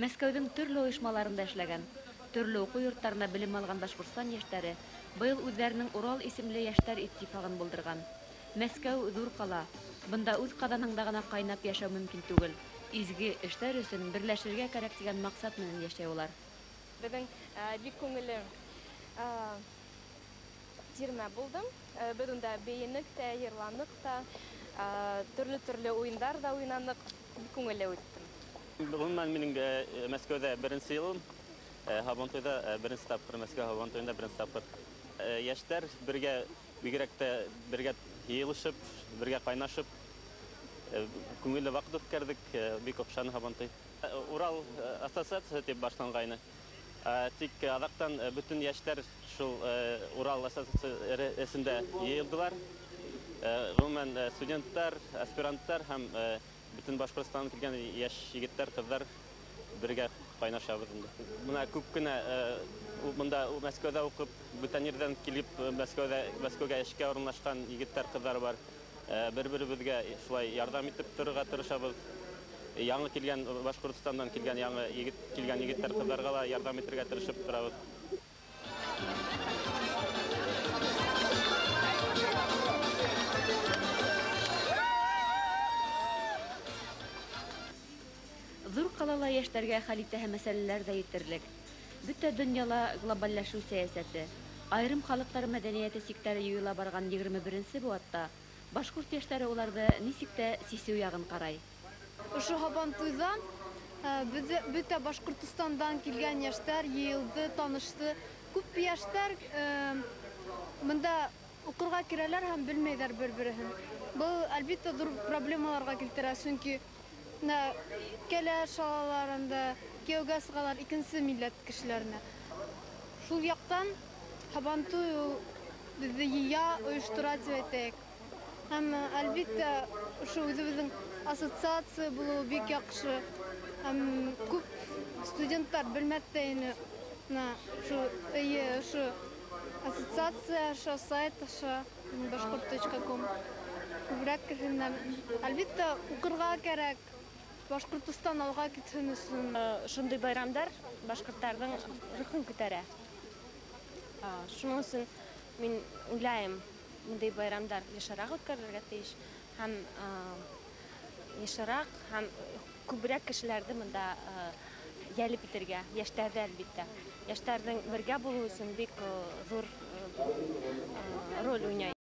Мәскәүҙең төрлө ойошмаларында эшләгән, төрлө уҡыу йорттарына белем алған Башҡортостан йәштәре быйыл үҙҙәренең Урал исемле йәштәр иттифағын булдырған. Мәскәү ҙур ҡала. Бында үҙ ҡаҙаныңда ғына ҡайнап йәшәү мөмкин түгел. Изге эштәр өсөн берләшергә кәрәк дигән маҡсат менән йәшәй улар. Беҙҙең бик күңелле тирмә булдым. Беҙ унда бейенек тә, йырланыҡ та, төрлө уйындар да уйнаныҡ. Бик күңелле үттем. Бөгөн минең Мәскәүҙә беренсе йылым, Һабантуйҙа беренсе тапҡыр, Мәскәү Һабантуйында беренсе тапҡыр. Йәштәр бигерәк тә бергә йыйылышып, бергә ҡайнашып, күңелле ваҡыт үткәрҙек, бик оҡшаны Һабантуй. Урал ассоциацияһы тип башланғайны. Тик аҙаҡтан бөтөн йәштәр шул Урал ассоциацияһы эсендә йыйылдылар. Ғөмүмән студенттар, аспиранттар һәм бөтөн Башҡортостандан килгән йәш егеттәр, ҡыҙҙар бергә ҡайнашабыҙ. Бына күп кенә бында Мәскәүҙә уҡып, бүтән ерҙән килеп Мәскәүгә эшкә урынлашҡан егеттәр, ҡыҙҙар бар. Бер-беребеҙгә шулай ярҙам итеп торорға тырышабыҙ. Яңы килгән Башҡортостандан килгән егеттәр, ҡыҙҙарға ла ярҙам итергә тырышып торабыҙ. Ҙур ҡалала йәштәргә хәл итәһе мәсьәләләр ҙә етерлек. Бөтә донъяла глобалләшеү сәйәсәте, айырым халыҡтар мәҙәниәте сиктәре юйыла барған 21-нсе быуатта башҡорт йәштәре уларҙы нисек тә сисеү яғын ҡарай. Ошо Һабантуйҙа бөтә Башҡортостандан килгән йәштәр йыйылды, танышты. Күп йәштәр бында уҡырға кирәләр һәм белмәйҙәр бер-береһен. Был, әлбиттә, ҙур проблемаларға килтерә, сөнки кәләш алаларында кейәүгә сығалар икенсе милләт кешеләренә. Шул яҡтан Һабантуй беҙҙе йыя, ойоштора тип әйтәйек. Һәм, әлбиттә, ошо үҙебеҙҙең ассоциация булыуы бик яҡшы. Һәм күп студенттар белмәҫтә ине ошо ассоциация аша, сайт аша, bashqurt.com күберәк килһендәр. Әлбиттә, уҡырға кәрәк. Башҡортостан алға китһен өсөн. Шундай байрамдар башҡорттарҙың рухын күтәрә. Шуның өсөн мин уйлайым, бындай байрамдар йышыраҡ үткәрергә тейеш. Һәм йышыраҡ һәм күберәк кешеләрҙе бында йәлеп итергә, йәштәрҙе әлбиттә. Йәштәрҙең бергә булыу өсөн бик ҙур роль уйнай.